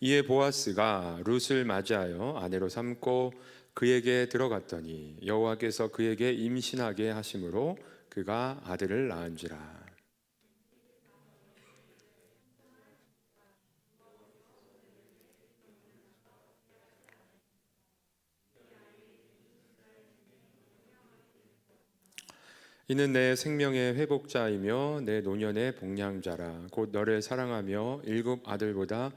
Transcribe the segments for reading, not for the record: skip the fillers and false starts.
이에 보아스가 룻을 맞이하여 아내로 삼고 그에게 들어갔더니 여호와께서 그에게 임신하게 하심으로 그가 아들을 낳은지라. 이는 내 생명의 회복자이며 내 노년의 복량자라. 곧 너를 사랑하며 일곱 아들보다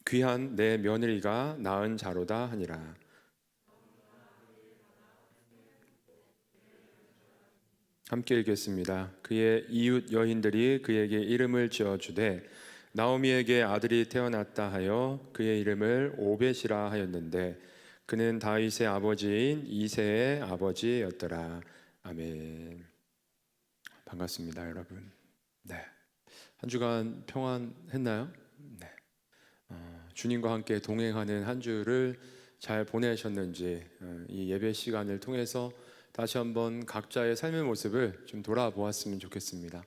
귀한 내 며느리가 낳은 자로다 하니라. 함께 읽겠습니다. 그의 이웃 여인들이 그에게 이름을 지어주되 나오미에게 아들이 태어났다 하여 그의 이름을 오벳이라 하였는데 그는 다윗의 아버지인 이새의 아버지였더라. 아멘. 반갑습니다, 여러분. 네, 한 주간 평안했나요? 네. 주님과 함께 동행하는 한 주를 잘 보내셨는지 이 예배 시간을 통해서 다시 한번 각자의 삶의 모습을 좀 돌아보았으면 좋겠습니다.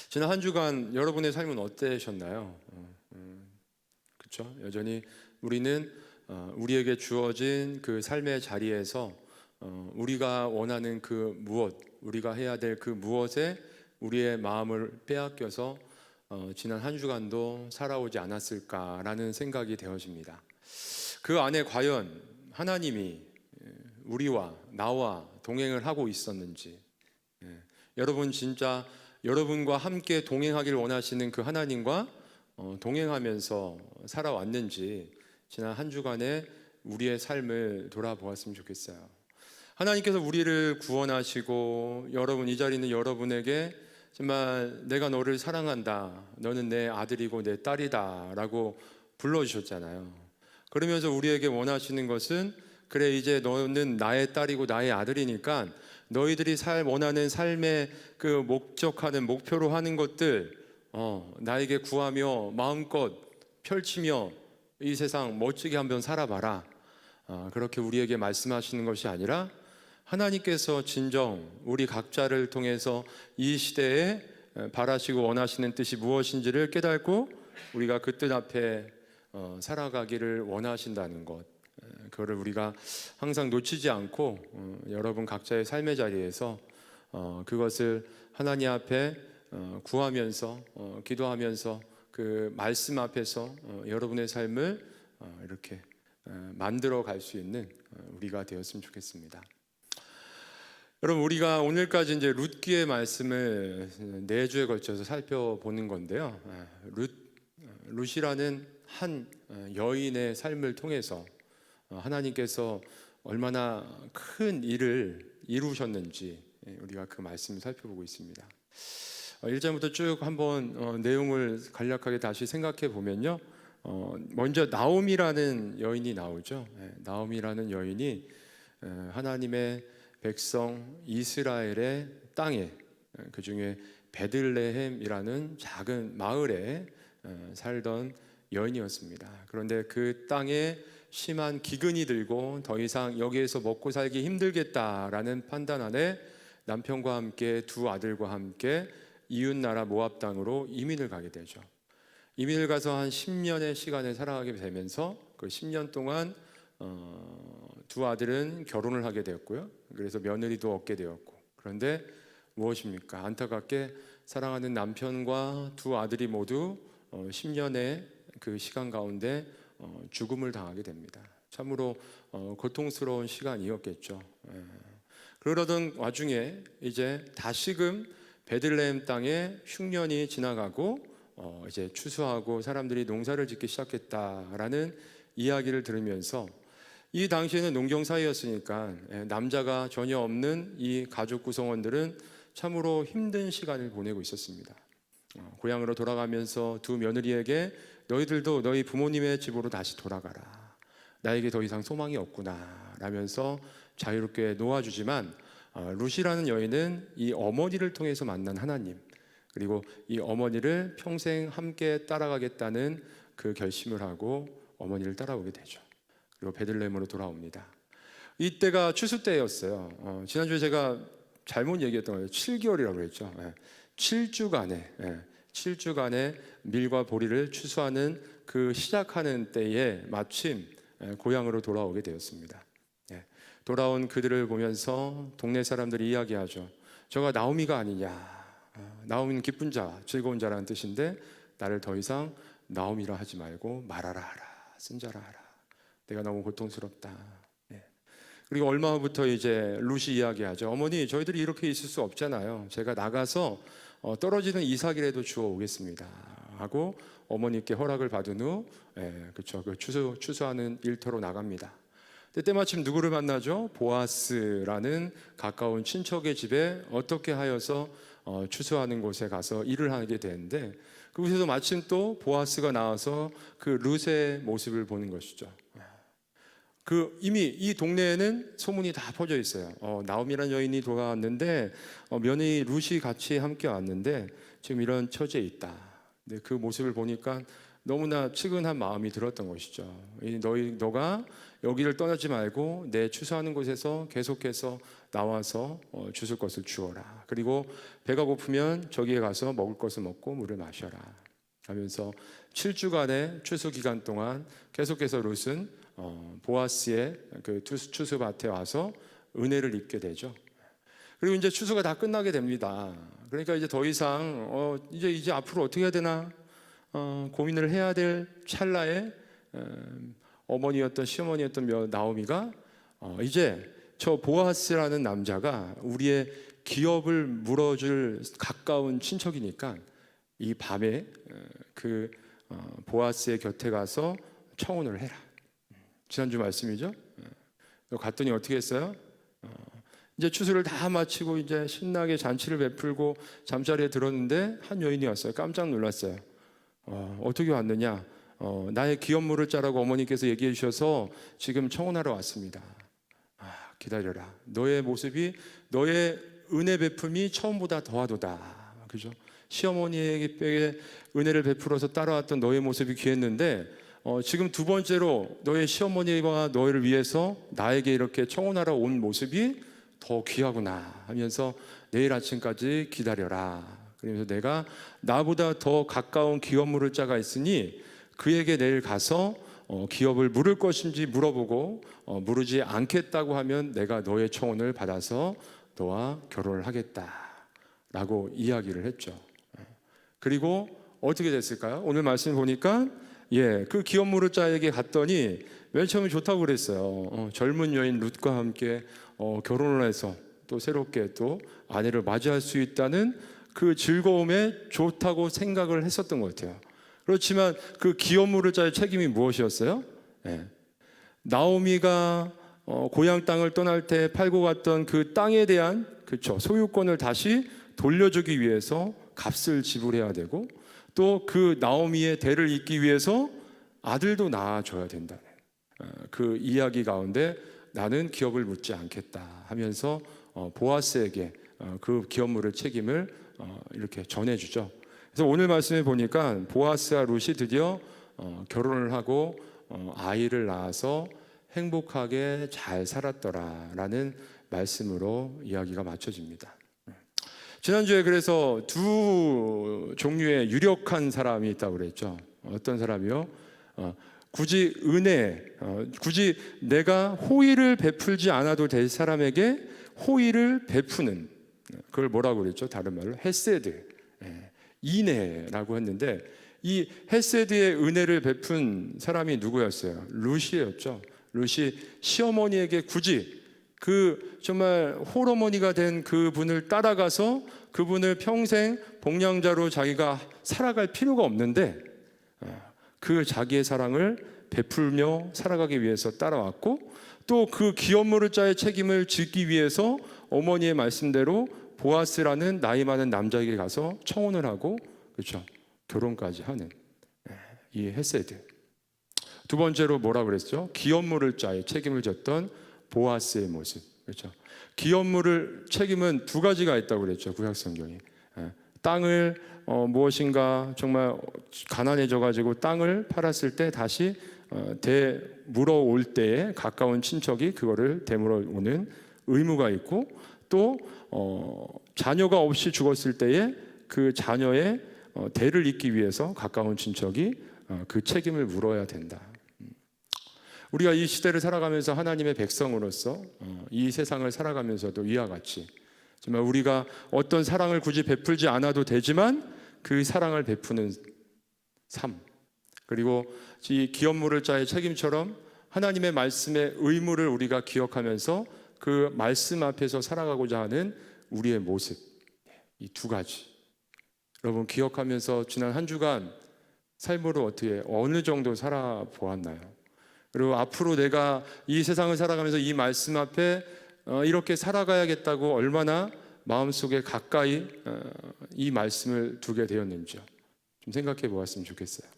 지난 한 주간 여러분의 삶은 어떠셨나요? 그렇죠? 여전히 우리는 우리에게 주어진 그 삶의 자리에서 우리가 원하는 그 무엇, 우리가 해야 될 그 무엇에 우리의 마음을 빼앗겨서 지난 한 주간도 살아오지 않았을까라는 생각이 되어집니다. 그 안에 과연 하나님이 우리와 나와 동행을 하고 있었는지, 여러분 진짜 여러분과 함께 동행하길 원하시는 그 하나님과 동행하면서 살아왔는지 지난 한 주간에 우리의 삶을 돌아보았으면 좋겠어요. 하나님께서 우리를 구원하시고 여러분 이 자리에 있는 여러분에게 정말 내가 너를 사랑한다, 너는 내 아들이고 내 딸이다 라고 불러주셨잖아요. 그러면서 우리에게 원하시는 것은 그래 이제 너는 나의 딸이고 나의 아들이니까 너희들이 원하는 삶의 그 목적하는 목표로 하는 것들 나에게 구하며 마음껏 펼치며 이 세상 멋지게 한번 살아봐라. 그렇게 우리에게 말씀하시는 것이 아니라 하나님께서 진정 우리 각자를 통해서 이 시대에 바라시고 원하시는 뜻이 무엇인지를 깨닫고 우리가 그 뜻 앞에 살아가기를 원하신다는 것, 그거를 우리가 항상 놓치지 않고 여러분 각자의 삶의 자리에서 그것을 하나님 앞에 구하면서 기도하면서 그 말씀 앞에서 여러분의 삶을 이렇게 만들어 갈 수 있는 우리가 되었으면 좋겠습니다. 여러분 우리가 오늘까지 이제 룻기의 말씀을 4주에 걸쳐서 살펴보는 건데요. 룻이라는 한 여인의 삶을 통해서 하나님께서 얼마나 큰 일을 이루셨는지 우리가 그 말씀을 살펴보고 있습니다. 1절부터 쭉 한번 내용을 간략하게 다시 생각해 보면요. 먼저 나오미라는 여인이 나오죠. 나오미라는 여인이 하나님의 백성 이스라엘의 땅에, 그 중에 베들레헴이라는 작은 마을에 살던 여인이었습니다. 그런데 그 땅에 심한 기근이 들고 더 이상 여기에서 먹고 살기 힘들겠다라는 판단 안에 남편과 함께 두 아들과 함께 이웃나라 모압 땅으로 이민을 가게 되죠. 이민을 가서 한 10년의 시간을 살아가게 되면서 그 10년 동안 두 아들은 결혼을 하게 되었고요. 그래서 며느리도 얻게 되었고, 그런데 무엇입니까? 안타깝게 사랑하는 남편과 두 아들이 모두 10년의 그 시간 가운데 죽음을 당하게 됩니다. 참으로 고통스러운 시간이었겠죠. 그러던 와중에 이제 다시금 베들레헴 땅에 흉년이 지나가고 이제 추수하고 사람들이 농사를 짓기 시작했다라는 이야기를 들으면서, 이 당시에는 농경 사회였으니까 남자가 전혀 없는 이 가족 구성원들은 참으로 힘든 시간을 보내고 있었습니다. 고향으로 돌아가면서 두 며느리에게 너희들도 너희 부모님의 집으로 다시 돌아가라, 나에게 더 이상 소망이 없구나 라면서 자유롭게 놓아주지만 룻이라는 여인은 이 어머니를 통해서 만난 하나님, 그리고 이 어머니를 평생 함께 따라가겠다는 그 결심을 하고 어머니를 따라오게 되죠. 그리고 베들레헴으로 돌아옵니다. 이때가 추수 때였어요. 지난주에 제가 잘못 얘기했던 거예요. 7개월이라고 했죠. 7주간의 7주간의 밀과 보리를 추수하는 그 시작하는 때에 마침 고향으로 돌아오게 되었습니다. 돌아온 그들을 보면서 동네 사람들이 이야기하죠. 저가 나오미가 아니냐. 나오미는 기쁜 자, 즐거운 자라는 뜻인데 나를 더 이상 나오미라 하지 말고 마라라 하라, 쓴자라 하라. 내가 너무 고통스럽다. 그리고 얼마 후부터 이제 룻이 이야기하죠. 어머니, 저희들이 이렇게 있을 수 없잖아요. 제가 나가서 떨어지는 이삭이라도 주워 오겠습니다 하고 어머니께 허락을 받은 후 그렇죠. 그 추수하는 일터로 나갑니다. 때마침 누구를 만나죠? 보아스라는 가까운 친척의 집에 어떻게 하여서 추수하는 곳에 가서 일을 하게 되는데, 그곳에서 마침 또 보아스가 나와서 그 룻의 모습을 보는 것이죠. 이미 이 동네에는 소문이 다 퍼져 있어요. 나오미라는 여인이 돌아왔는데 며느리 룻이 같이 함께 왔는데 지금 이런 처지에 있다. 근데 그 모습을 보니까 너무나 측은한 마음이 들었던 것이죠. 너가 여기를 떠나지 말고 내 추수하는 곳에서 계속해서 나와서 주실 것을 주어라. 그리고 배가 고프면 저기에 가서 먹을 것을 먹고 물을 마셔라 하면서 7주간의 추수 기간 동안 계속해서 룻은 보아스의 그 추수밭에 와서 은혜를 입게 되죠. 그리고 이제 추수가 다 끝나게 됩니다. 그러니까 이제 더 이상 이제 앞으로 어떻게 해야 되나 고민을 해야 될 찰나에 어머니였던 시어머니였던 나오미가 이제 저 보아스라는 남자가 우리의 기업을 물어줄 가까운 친척이니까 이 밤에 그 보아스의 곁에 가서 청혼을 해라. 지난주 말씀이죠. 갔더니 어떻게 했어요? 이제 추수를 다 마치고 이제 신나게 잔치를 베풀고 잠자리에 들었는데 한 여인이 왔어요. 깜짝 놀랐어요. 어떻게 왔느냐? 나의 기업물을 짜라고 어머니께서 얘기해 주셔서 지금 청혼하러 왔습니다. 기다려라. 너의 모습이, 너의 은혜 베품이 처음보다 더하도다. 그죠? 시어머니에게 은혜를 베풀어서 따라왔던 너의 모습이 귀했는데 지금 두 번째로 너의 시어머니와 너를 위해서 나에게 이렇게 청혼하러 온 모습이 더 귀하구나 하면서 내일 아침까지 기다려라. 그러면서 내가 나보다 더 가까운 기업물을 자가 있으니 그에게 내일 가서 기업을 물을 것인지 물어보고 물으지 않겠다고 하면 내가 너의 청혼을 받아서 너와 결혼을 하겠다라고 이야기를 했죠. 그리고 어떻게 됐을까요? 오늘 말씀 보니까 그 기업물을 자에게 갔더니 맨 처음에 좋다고 그랬어요. 젊은 여인 룻과 함께 결혼을 해서 또 새롭게 또 아내를 맞이할 수 있다는 그 즐거움에 좋다고 생각을 했었던 것 같아요. 그렇지만 그 기업물을 자의 책임이 무엇이었어요? 나오미가 고향 땅을 떠날 때 팔고 갔던 그 땅에 대한 소유권을 다시 돌려주기 위해서 값을 지불해야 되고, 또 그 나오미의 대를 잇기 위해서 아들도 낳아줘야 된다는 그 이야기 가운데 나는 기업을 묻지 않겠다 하면서 보아스에게 그 기업물의 책임을 이렇게 전해주죠. 그래서 오늘 말씀에 보니까 보아스와 룻이 드디어 결혼을 하고 아이를 낳아서 행복하게 잘 살았더라라는 말씀으로 이야기가 마쳐집니다. 지난주에 그래서 두 종류의 유력한 사람이 있다고 그랬죠. 어떤 사람이요? 굳이 굳이 내가 호의를 베풀지 않아도 될 사람에게 호의를 베푸는, 그걸 뭐라고 그랬죠? 다른 말로 헤세드, 인애라고 했는데, 이 헤세드의 은혜를 베푼 사람이 누구였어요? 룻이었죠. 룻이 시어머니에게 굳이 그 정말 홀어머니가 된 그분을 따라가서 그분을 평생 복량자로 자기가 살아갈 필요가 없는데 그 자기의 사랑을 베풀며 살아가기 위해서 따라왔고, 또 그 기업물을 자의 책임을 지기 위해서 어머니의 말씀대로 보아스라는 나이 많은 남자에게 가서 청혼을 하고, 그렇죠, 결혼까지 하는 이 헤세드. 두 번째로 뭐라 그랬죠? 기업물을 자의 책임을 졌던 보아스의 모습. 그렇죠. 기업물을 책임은 두 가지가 있다고 그랬죠. 구약 성경이. 땅을 무엇인가 정말 가난해져 가지고 땅을 팔았을 때 다시 물어올 때에 가까운 친척이 그거를 되물어 오는 의무가 있고, 또 자녀가 없이 죽었을 때에 그 자녀의 대를 잇기 위해서 가까운 친척이 그 책임을 물어야 된다. 우리가 이 시대를 살아가면서 하나님의 백성으로서 이 세상을 살아가면서도 이와 같이 정말 우리가 어떤 사랑을 굳이 베풀지 않아도 되지만 그 사랑을 베푸는 삶, 그리고 이 기업물을 자의 책임처럼 하나님의 말씀의 의무를 우리가 기억하면서 그 말씀 앞에서 살아가고자 하는 우리의 모습, 이 두 가지 여러분 기억하면서 지난 한 주간 삶으로 어떻게 어느 정도 살아보았나요? 그리고 앞으로 내가 이 세상을 살아가면서 이 말씀 앞에 이렇게 살아가야겠다고 얼마나 마음속에 가까이 이 말씀을 두게 되었는지요. 좀 생각해 보았으면 좋겠어요.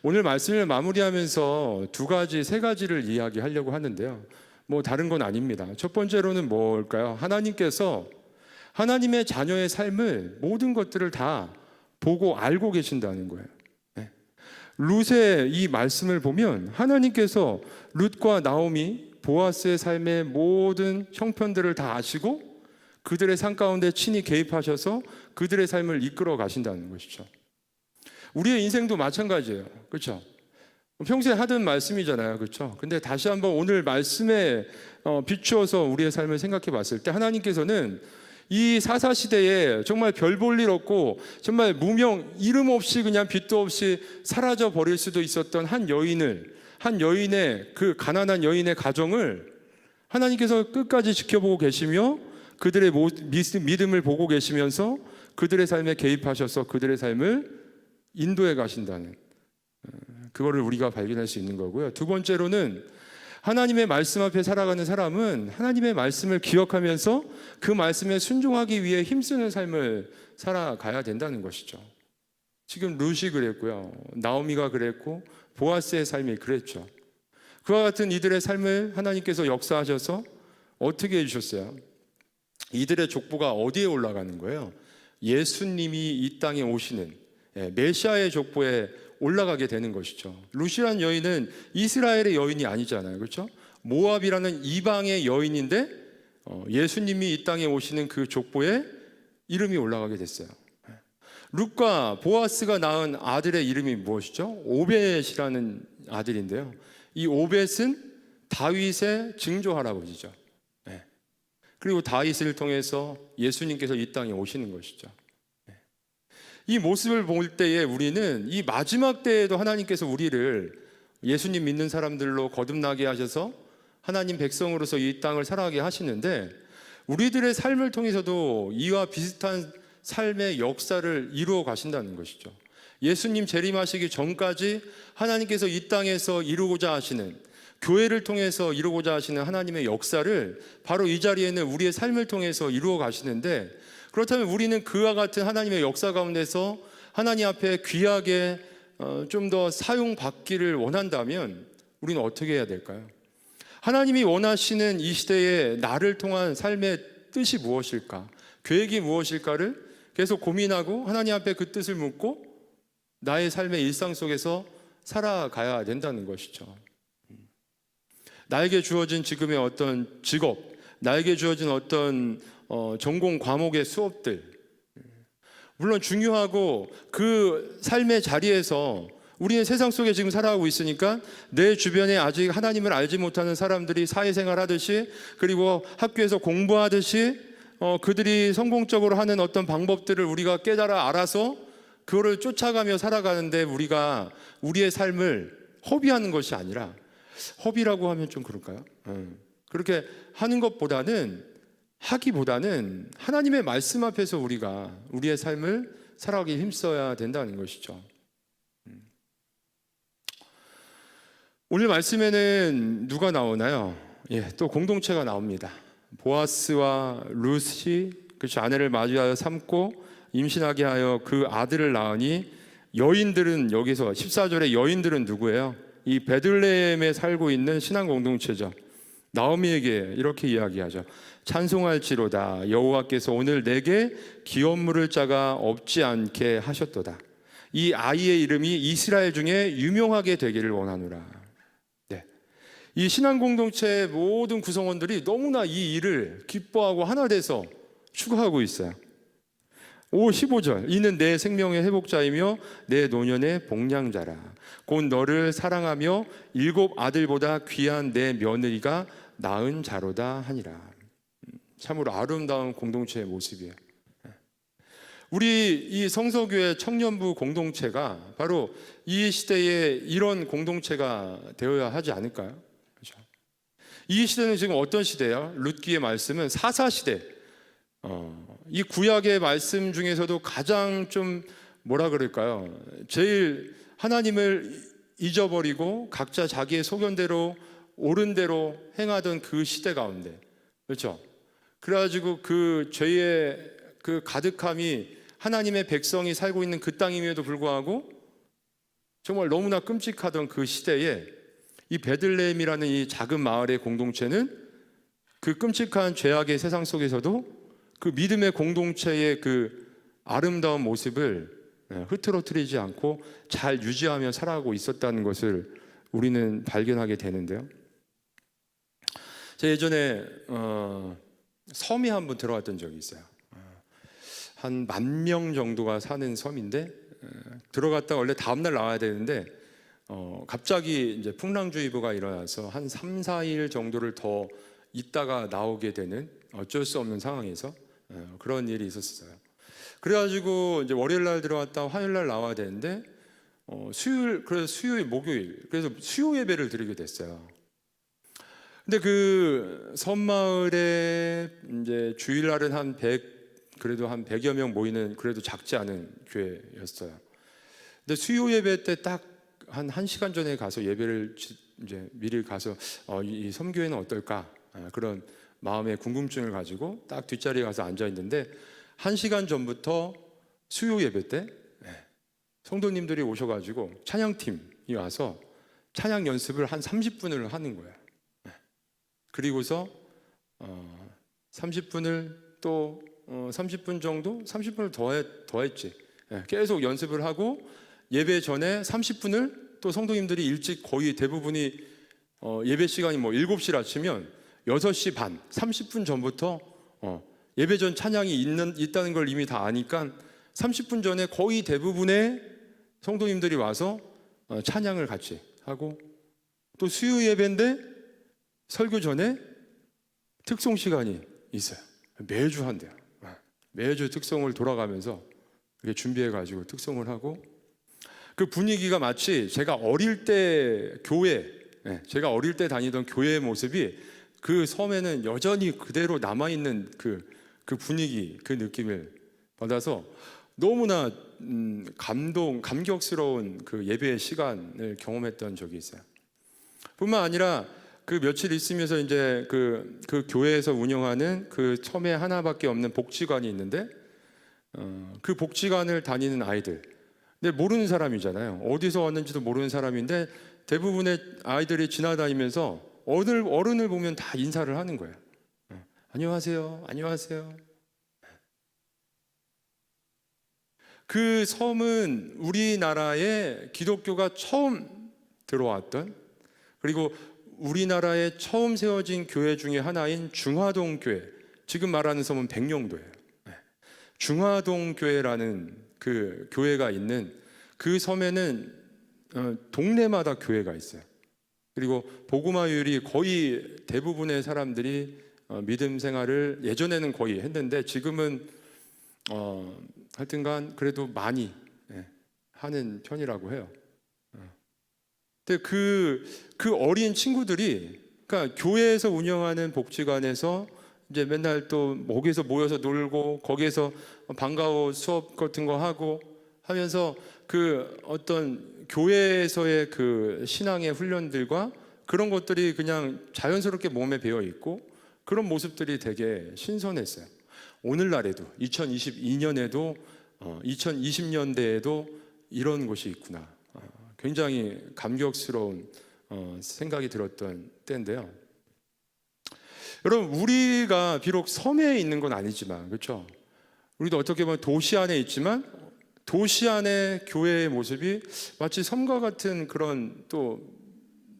오늘 말씀을 마무리하면서 세 가지를 이야기하려고 하는데요. 뭐 다른 건 아닙니다. 첫 번째로는 뭘까요? 하나님께서 하나님의 자녀의 삶을 모든 것들을 다 보고 알고 계신다는 거예요. 룻의 이 말씀을 보면 하나님께서 룻과 나오미, 보아스의 삶의 모든 형편들을 다 아시고 그들의 삶 가운데 친히 개입하셔서 그들의 삶을 이끌어 가신다는 것이죠. 우리의 인생도 마찬가지예요. 그렇죠? 평소에 하던 말씀이잖아요. 그렇죠? 근데 다시 한번 오늘 말씀에 비추어서 우리의 삶을 생각해 봤을 때 하나님께서는 이 사사시대에 정말 별 볼 일 없고 정말 무명, 이름 없이 그냥 빛도 없이 사라져 버릴 수도 있었던 한 여인의 그 가난한 여인의 가정을 하나님께서 끝까지 지켜보고 계시며 그들의 믿음을 보고 계시면서 그들의 삶에 개입하셔서 그들의 삶을 인도해 가신다는 그거를 우리가 발견할 수 있는 거고요. 두 번째로는 하나님의 말씀 앞에 살아가는 사람은 하나님의 말씀을 기억하면서 그 말씀에 순종하기 위해 힘쓰는 삶을 살아가야 된다는 것이죠. 지금 룻이 그랬고요. 나오미가 그랬고 보아스의 삶이 그랬죠. 그와 같은 이들의 삶을 하나님께서 역사하셔서 어떻게 해주셨어요? 이들의 족보가 어디에 올라가는 거예요? 예수님이 이 땅에 오시는 메시아의 족보에 올라가게 되는 것이죠. 룻이라는 여인은 이스라엘의 여인이 아니잖아요. 그렇죠? 모압이라는 이방의 여인인데 예수님이 이 땅에 오시는 그 족보에 이름이 올라가게 됐어요. 룻과 보아스가 낳은 아들의 이름이 무엇이죠? 오벳이라는 아들인데요. 이 오벳은 다윗의 증조 할아버지죠. 그리고 다윗을 통해서 예수님께서 이 땅에 오시는 것이죠. 이 모습을 볼 때에 우리는 이 마지막 때에도 하나님께서 우리를 예수님 믿는 사람들로 거듭나게 하셔서 하나님 백성으로서 이 땅을 살아가게 하시는데 우리들의 삶을 통해서도 이와 비슷한 삶의 역사를 이루어 가신다는 것이죠. 예수님 재림하시기 전까지 하나님께서 이 땅에서 이루고자 하시는 교회를 통해서 이루고자 하시는 하나님의 역사를 바로 이 자리에는 우리의 삶을 통해서 이루어 가시는데 그렇다면 우리는 그와 같은 하나님의 역사 가운데서 하나님 앞에 귀하게 좀 더 사용받기를 원한다면 우리는 어떻게 해야 될까요? 하나님이 원하시는 이 시대에 나를 통한 삶의 뜻이 무엇일까? 계획이 무엇일까를 계속 고민하고 하나님 앞에 그 뜻을 묻고 나의 삶의 일상 속에서 살아가야 된다는 것이죠. 나에게 주어진 지금의 어떤 직업, 나에게 주어진 어떤 전공 과목의 수업들 물론 중요하고 그 삶의 자리에서 우리는 세상 속에 지금 살아가고 있으니까 내 주변에 아직 하나님을 알지 못하는 사람들이 사회생활 하듯이 그리고 학교에서 공부하듯이 그들이 성공적으로 하는 어떤 방법들을 우리가 깨달아 알아서 그거를 쫓아가며 살아가는데 우리가 우리의 삶을 허비하는 것이 아니라 허비라고 하면 좀 그럴까요? 그렇게 하는 것보다는 하기보다는 하나님의 말씀 앞에서 우리가 우리의 삶을 살아가기 힘써야 된다는 것이죠. 오늘 말씀에는 누가 나오나요? 또 공동체가 나옵니다. 보아스와 룻이 그렇죠. 아내를 맞이하여 삼고 임신하게 하여 그 아들을 낳으니 여인들은 여기서 14절에 여인들은 누구예요? 이 베들레헴에 살고 있는 신앙 공동체죠. 나오미에게 이렇게 이야기하죠. 찬송할지로다 여호와께서 오늘 내게 기업물을 자가 없지 않게 하셨도다. 이 아이의 이름이 이스라엘 중에 유명하게 되기를 원하노라. 이 신앙 공동체의 모든 구성원들이 너무나 이 일을 기뻐하고 하나 돼서 추구하고 있어요. 15절, 이는 내 생명의 회복자이며 내 노년의 복량자라. 곧 너를 사랑하며 7 아들보다 귀한 내 며느리가 낳은 자로다 하니라. 참으로 아름다운 공동체의 모습이에요. 우리 이 성서교회 청년부 공동체가 바로 이 시대에 이런 공동체가 되어야 하지 않을까요? 그렇죠? 이 시대는 지금 어떤 시대예요? 룻기의 말씀은 사사시대, 이 구약의 말씀 중에서도 가장 좀 뭐라 그럴까요? 제일 하나님을 잊어버리고 각자 자기의 소견대로 옳은 대로 행하던 그 시대 가운데, 그렇죠? 그래가지고 그 죄의 그 가득함이 하나님의 백성이 살고 있는 그 땅임에도 불구하고 정말 너무나 끔찍하던 그 시대에 이 베들레헴이라는 이 작은 마을의 공동체는 그 끔찍한 죄악의 세상 속에서도 그 믿음의 공동체의 그 아름다운 모습을 흐트러뜨리지 않고 잘 유지하며 살아가고 있었다는 것을 우리는 발견하게 되는데요. 제가 예전에 섬에 한번 들어갔던 적이 있어요. 한 10,000명 정도가 사는 섬인데 들어갔다 원래 다음날 나와야 되는데 갑자기 이제 풍랑주의보가 일어나서 한 3, 4일 정도를 더 있다가 나오게 되는 어쩔 수 없는 상황에서 그런 일이 있었어요. 그래가지고 이제 월요일 날 들어갔다 화요일 날 나와야 되는데 수요일, 그래서 수요일, 목요일, 그래서 수요 예배를 드리게 됐어요. 근데 그 섬마을에 이제 주일날은 그래도 한 100여 명 모이는 그래도 작지 않은 교회였어요. 근데 수요 예배 때 딱 한 1시간 전에 가서 예배를 이제 미리 가서 이 섬교회는 어떨까 그런 마음의 궁금증을 가지고 딱 뒷자리에 가서 앉아 있는데 1시간 전부터 수요 예배 때 성도님들이 오셔가지고 찬양팀이 와서 찬양 연습을 한 30분을 하는 거예요. 그리고서 30분을 또 30분 정도? 30분을 더 했지. 계속 연습을 하고 예배 전에 30분을 또 성도님들이 일찍 거의 대부분이 예배 시간이 뭐 7시라 치면 6시 반, 30분 전부터 예배 전 찬양이 있다는 걸 이미 다 아니까 30분 전에 거의 대부분의 성도님들이 와서 찬양을 같이 하고 또 수요 예배인데 설교 전에 특송 시간이 있어요. 매주 한대요. 매주 특송을 돌아가면서 이렇게 준비해가지고 특송을 하고 그 분위기가 마치 제가 어릴 때 제가 어릴 때 다니던 교회의 모습이 그 섬에는 여전히 그대로 남아있는 그 분위기, 그 느낌을 받아서 너무나 감격스러운 그 예배의 시간을 경험했던 적이 있어요. 뿐만 아니라 그 며칠 있으면서 이제 그 교회에서 운영하는 그 섬에 하나밖에 없는 복지관이 있는데 그 복지관을 다니는 아이들, 근데 모르는 사람이잖아요. 어디서 왔는지도 모르는 사람인데 대부분의 아이들이 지나다니면서 어른을 보면 다 인사를 하는 거예요. 안녕하세요, 안녕하세요. 그 섬은 우리나라에 기독교가 처음 들어왔던, 그리고 우리나라에 처음 세워진 교회 중에 하나인 중화동 교회, 지금 말하는 섬은 백령도예요. 중화동 교회라는 그 교회가 있는 그 섬에는 동네마다 교회가 있어요. 그리고 복음화율이 거의 대부분의 사람들이 믿음 생활을 예전에는 거의 했는데 지금은 하여튼간 그래도 많이 하는 편이라고 해요. 근데 그 어린 친구들이, 그러니까 교회에서 운영하는 복지관에서 이제 맨날 또 거기서 모여서 놀고 거기에서 방과후 수업 같은 거 하고 하면서 그 어떤 교회에서의 그 신앙의 훈련들과 그런 것들이 그냥 자연스럽게 몸에 배어 있고 그런 모습들이 되게 신선했어요. 오늘날에도 2022년에도 2020년대에도 이런 곳이 있구나. 굉장히 감격스러운 생각이 들었던 때인데요. 여러분, 우리가 비록 섬에 있는 건 아니지만, 그렇죠? 우리도 어떻게 보면 도시 안에 있지만 도시 안의 교회의 모습이 마치 섬과 같은 그런 또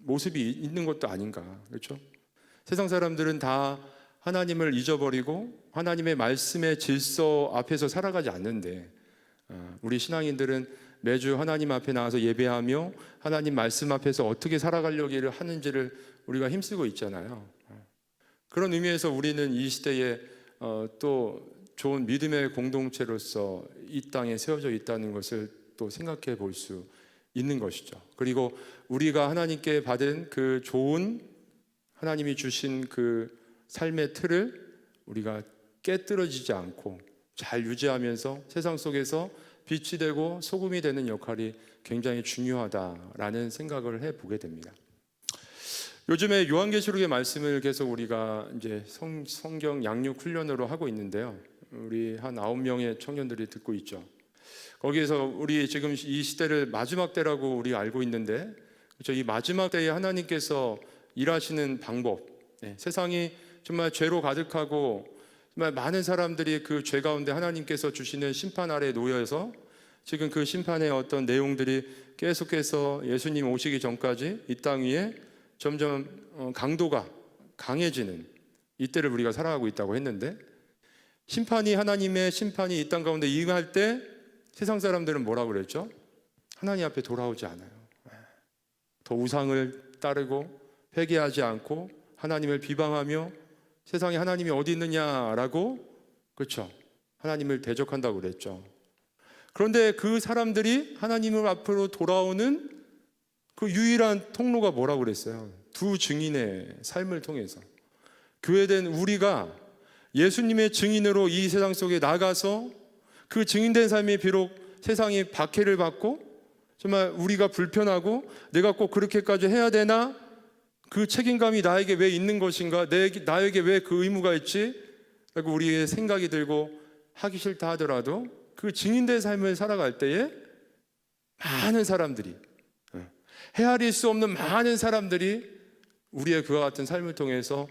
모습이 있는 것도 아닌가, 그렇죠? 세상 사람들은 다 하나님을 잊어버리고 하나님의 말씀의 질서 앞에서 살아가지 않는데, 우리 신앙인들은 매주 하나님 앞에 나와서 예배하며 하나님 말씀 앞에서 어떻게 살아가려기를 하는지를 우리가 힘쓰고 있잖아요. 그런 의미에서 우리는 이 시대에 또 좋은 믿음의 공동체로서 이 땅에 세워져 있다는 것을 또 생각해 볼 수 있는 것이죠. 그리고 우리가 하나님께 받은 그 좋은, 하나님이 주신 그 삶의 틀을 우리가 깨뜨려지지 않고 잘 유지하면서 세상 속에서 빛이 되고 소금이 되는 역할이 굉장히 중요하다라는 생각을 해보게 됩니다. 요즘에 요한계시록의 말씀을 계속 우리가 이제 성경 양육 훈련으로 하고 있는데요. 우리 한 9명의 청년들이 듣고 있죠. 거기에서 우리 지금 이 시대를 마지막 때라고 우리가 알고 있는데, 그렇죠? 이 마지막 때에 하나님께서 일하시는 방법, 세상이 정말 죄로 가득하고 정말 많은 사람들이 그 죄 가운데 하나님께서 주시는 심판 아래에 놓여서 지금 그 심판의 어떤 내용들이 계속해서 예수님 오시기 전까지 이 땅 위에 점점 강도가 강해지는 이때를 우리가 살아가고 있다고 했는데, 심판이, 하나님의 심판이 이 땅 가운데 임할 때 세상 사람들은 뭐라고 그랬죠? 하나님 앞에 돌아오지 않아요. 더 우상을 따르고 회개하지 않고 하나님을 비방하며 세상에 하나님이 어디 있느냐라고, 그렇죠? 하나님을 대적한다고 그랬죠. 그런데 그 사람들이 하나님을 앞으로 돌아오는 그 유일한 통로가 뭐라고 그랬어요? 두 증인의 삶을 통해서 교회된 우리가 예수님의 증인으로 이 세상 속에 나가서 그 증인된 삶이 비록 세상이 박해를 받고 정말 우리가 불편하고 내가 꼭 그렇게까지 해야 되나? 그 책임감이 나에게 왜 있는 것인가? 나에게 왜 그 의무가 있지? 라고 우리의 생각이 들고 하기 싫다 하더라도 그 증인된 삶을 살아갈 때에 많은 사람들이, 헤아릴 수 없는 많은 사람들이 우리의 그와 같은 삶을 통해서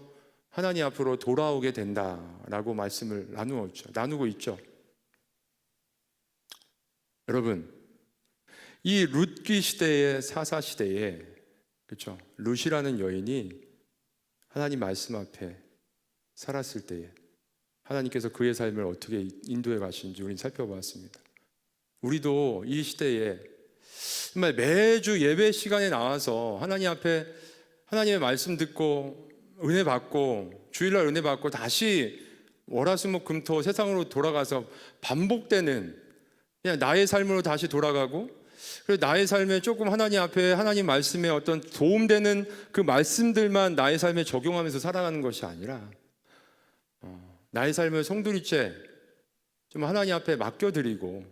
하나님 앞으로 돌아오게 된다라고 말씀을 나누고 있죠. 여러분, 이 룻기 시대의 사사 시대에, 그렇죠? 룻이라는 여인이 하나님 말씀 앞에 살았을 때에 하나님께서 그의 삶을 어떻게 인도해 가시는지 우리는 살펴보았습니다. 우리도 이 시대에 정말 매주 예배 시간에 나와서 하나님 앞에 하나님의 말씀 듣고 은혜 받고 주일날 은혜 받고 다시 월화수목금토 세상으로 돌아가서 반복되는 그냥 나의 삶으로 다시 돌아가고, 그래서 나의 삶에 조금 하나님 앞에 하나님 말씀에 어떤 도움되는 그 말씀들만 나의 삶에 적용하면서 살아가는 것이 아니라 나의 삶을 송두리째 좀 하나님 앞에 맡겨드리고,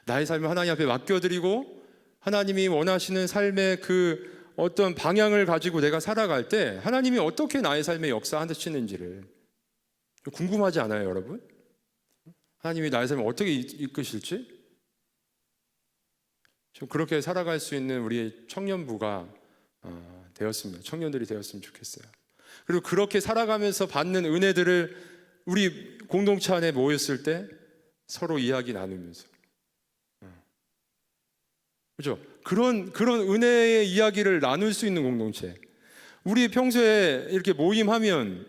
나의 삶을 하나님 앞에 맡겨드리고 하나님이 원하시는 삶의 그 어떤 방향을 가지고 내가 살아갈 때 하나님이 어떻게 나의 삶에 역사하시는지를 궁금하지 않아요, 여러분? 하나님이 나의 삶을 어떻게 이끄실지? 좀 그렇게 살아갈 수 있는 우리의 청년부가 되었습니다. 청년들이 되었으면 좋겠어요. 그리고 그렇게 살아가면서 받는 은혜들을 우리 공동체 안에 모였을 때 서로 이야기 나누면서, 그렇죠? 그런 은혜의 이야기를 나눌 수 있는 공동체. 우리 평소에 이렇게 모임하면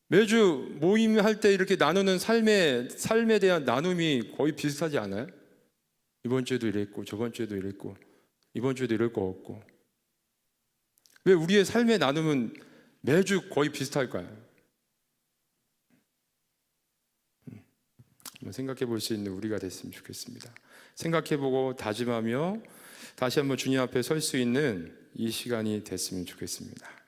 매주 모임할 때 이렇게 나누는 삶에 대한 나눔이 거의 비슷하지 않아요? 이번 주에도 이랬고 저번 주에도 이랬고 이번 주에도 이럴 거 없고. 왜 우리의 삶의 나눔은 매주 거의 비슷할까요? 한번 생각해 볼 수 있는 우리가 됐으면 좋겠습니다. 생각해보고 다짐하며 다시 한번 주님 앞에 설 수 있는 이 시간이 됐으면 좋겠습니다.